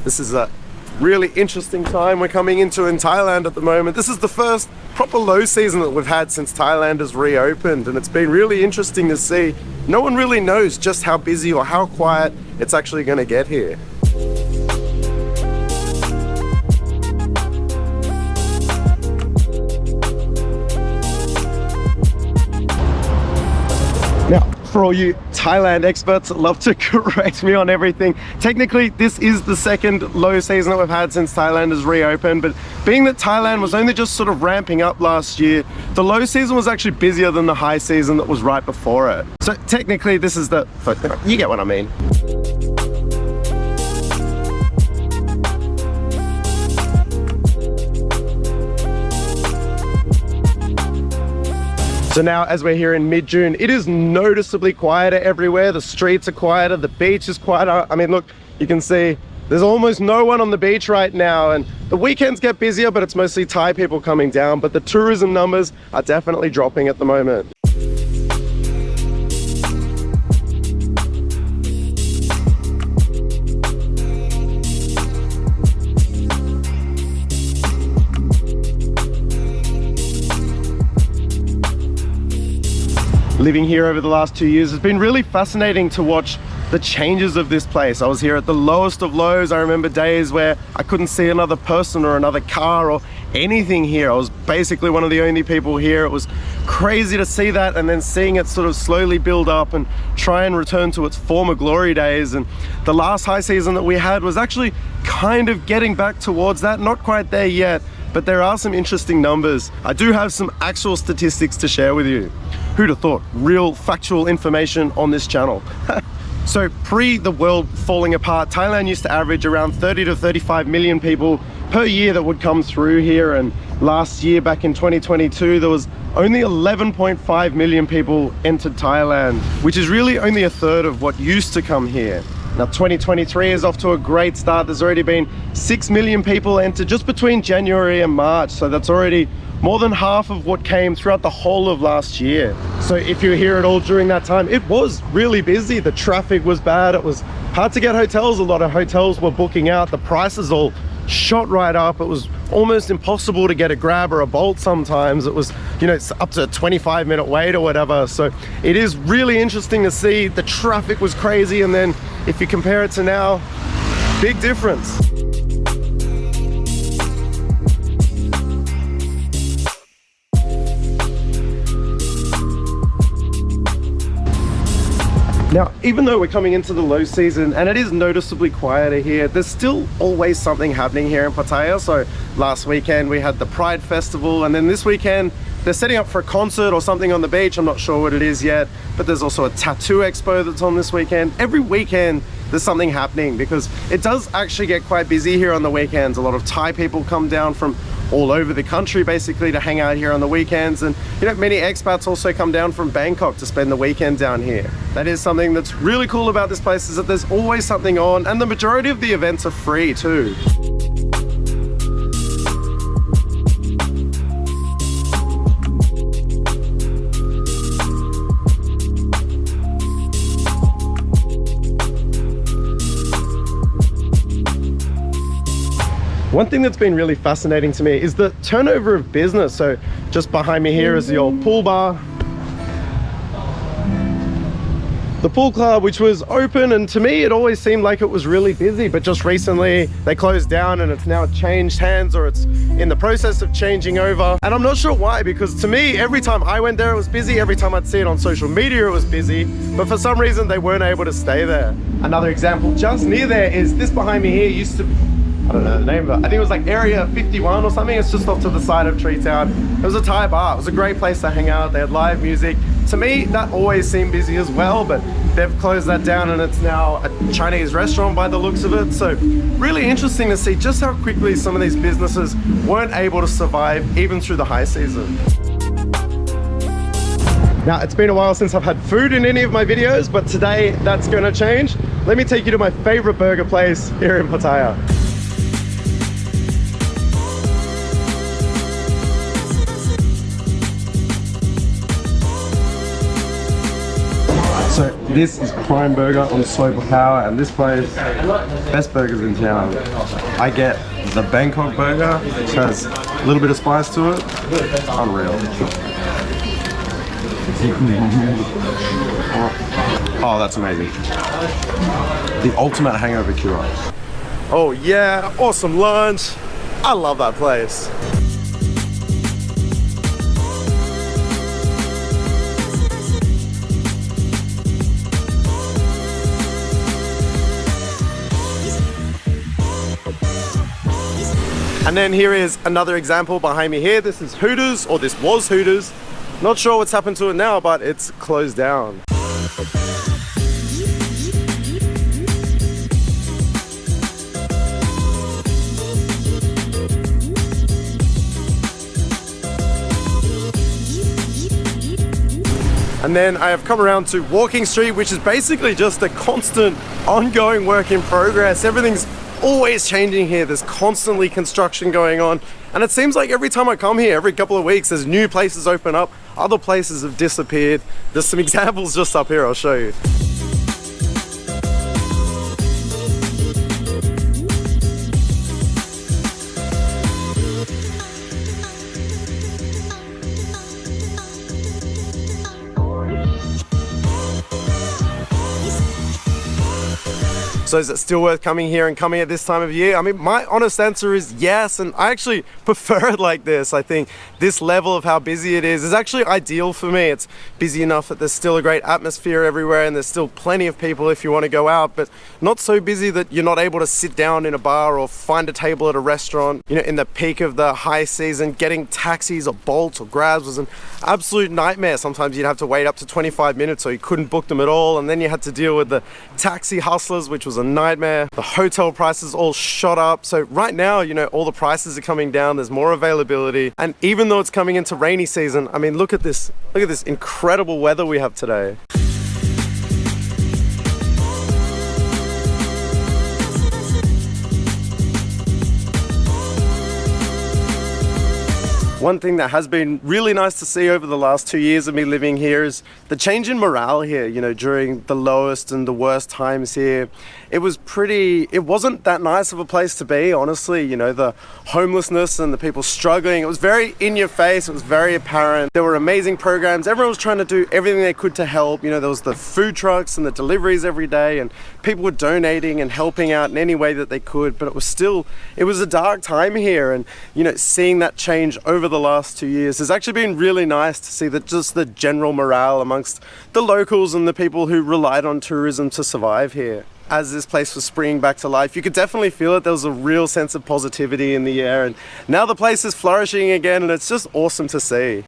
This is a really interesting time we're coming into in Thailand at the moment. This is the first proper low season that we've had since Thailand has reopened, and it's been really interesting to see. No one really knows just how busy or how quiet it's actually going to get here. Now, for all you Thailand experts that love to correct me on everything, technically this is the second low season that we've had since Thailand has reopened, but being that Thailand was only just sort of ramping up last year, the low season was actually busier than the high season that was right before it. So technically this is the, you get what I mean. So now, as we're here in mid-June, it is noticeably quieter everywhere. The streets are quieter, the beach is quieter. I mean, look, you can see there's almost no one on the beach right now, and the weekends get busier, but it's mostly Thai people coming down, but the tourism numbers are definitely dropping at the moment. Living here over the last 2 years, it's been really fascinating to watch the changes of this place. I was here at the lowest of lows. I remember days where I couldn't see another person or another car or anything here. I was basically one of the only people here. It was crazy to see that, and then seeing it sort of slowly build up and try and return to its former glory days. And the last high season that we had was actually kind of getting back towards that. Not quite there yet, but there are some interesting numbers. I do have some actual statistics to share with you. Who'd have thought? Real factual information on this channel. So pre the world falling apart, Thailand used to average around 30 to 35 million people per year that would come through here, and last year, back in 2022, there was only 11.5 million people entered Thailand, which is really only a third of what used to come here. Now 2023 is off to a great start. There's already been 6 million people entered just between January and March, so that's already more than half of what came throughout the whole of last year. So if you were here at all during that time, it was really busy. The traffic was bad. It was hard to get hotels. A lot of hotels were booking out. The prices all shot right up. It was almost impossible to get a Grab or a Bolt sometimes. It was, you know, it's up to a 25-minute wait or whatever. So it is really interesting to see. The traffic was crazy, and then if you compare it to now, big difference. Now, even though we're coming into the low season and it is noticeably quieter here, there's still always something happening here in Pattaya. So last weekend we had the Pride Festival, and then this weekend they're setting up for a concert or something on the beach. I'm not sure what it is yet, but there's also a tattoo expo that's on this weekend. Every weekend there's something happening, because it does actually get quite busy here on the weekends. A lot of Thai people come down from all over the country basically to hang out here on the weekends, and you know, many expats also come down from Bangkok to spend the weekend down here. That is something that's really cool about this place, is that there's always something on, and the majority of the events are free too. One thing that's been really fascinating to me is the turnover of business. So just behind me here is the old pool bar. The pool club, which was open, and to me it always seemed like it was really busy, but just recently they closed down and it's now changed hands, or it's in the process of changing over. And I'm not sure why, because to me, every time I went there it was busy, every time I'd see it on social media it was busy, but for some reason they weren't able to stay there. Another example just near there is this behind me here used to, I don't know the name of it. I think it was like Area 51 or something. It's just off to the side of Tree Town. It was a Thai bar. It was a great place to hang out. They had live music. To me, that always seemed busy as well, but they've closed that down and it's now a Chinese restaurant by the looks of it. So really interesting to see just how quickly some of these businesses weren't able to survive even through the high season. Now, it's been a while since I've had food in any of my videos, but today that's going to change. Let me take you to my favorite burger place here in Pattaya. So this is Prime Burger on Sober Power, and this place, best burgers in town. I get the Bangkok burger, which has a little bit of spice to it. Unreal. Oh, that's amazing. The ultimate hangover cure. Oh yeah, awesome lunch. I love that place. And then here is another example behind me here. This is Hooters, or this was Hooters. Not sure what's happened to it now, but it's closed down. And then I have come around to Walking Street, which is basically just a constant, ongoing work in progress. Everything's always changing here. There's constantly construction going on. And it seems like every time I come here, every couple of weeks, there's new places open up. Other places have disappeared. There's some examples just up here, I'll show you. So is it still worth coming here and coming at this time of year? I mean, my honest answer is yes, and I actually prefer it like this. I think this level of how busy it is actually ideal for me. It's busy enough that there's still a great atmosphere everywhere, and there's still plenty of people if you want to go out, but not so busy that you're not able to sit down in a bar or find a table at a restaurant. You know, in the peak of the high season, getting taxis or Bolts or Grabs was an absolute nightmare. Sometimes you'd have to wait up to 25 minutes or you couldn't book them at all, and then you had to deal with the taxi hustlers, which was a nightmare. The hotel prices all shot up. So right now, you know, all the prices are coming down. There's more availability. And even though it's coming into rainy season, I mean, look at this incredible weather we have today. One thing that has been really nice to see over the last 2 years of me living here is the change in morale here. You know, during the lowest and the worst times here, it wasn't that nice of a place to be, honestly. You know, the homelessness and the people struggling, it was very in your face, it was very apparent. There were amazing programs, everyone was trying to do everything they could to help. You know, there was the food trucks and the deliveries every day, and people were donating and helping out in any way that they could, but it was a dark time here. And, you know, seeing that change over the last 2 years has actually been really nice to see that just the general morale amongst the locals and the people who relied on tourism to survive here. As this place was springing back to life, you could definitely feel it. There was a real sense of positivity in the air, and now the place is flourishing again, and it's just awesome to see.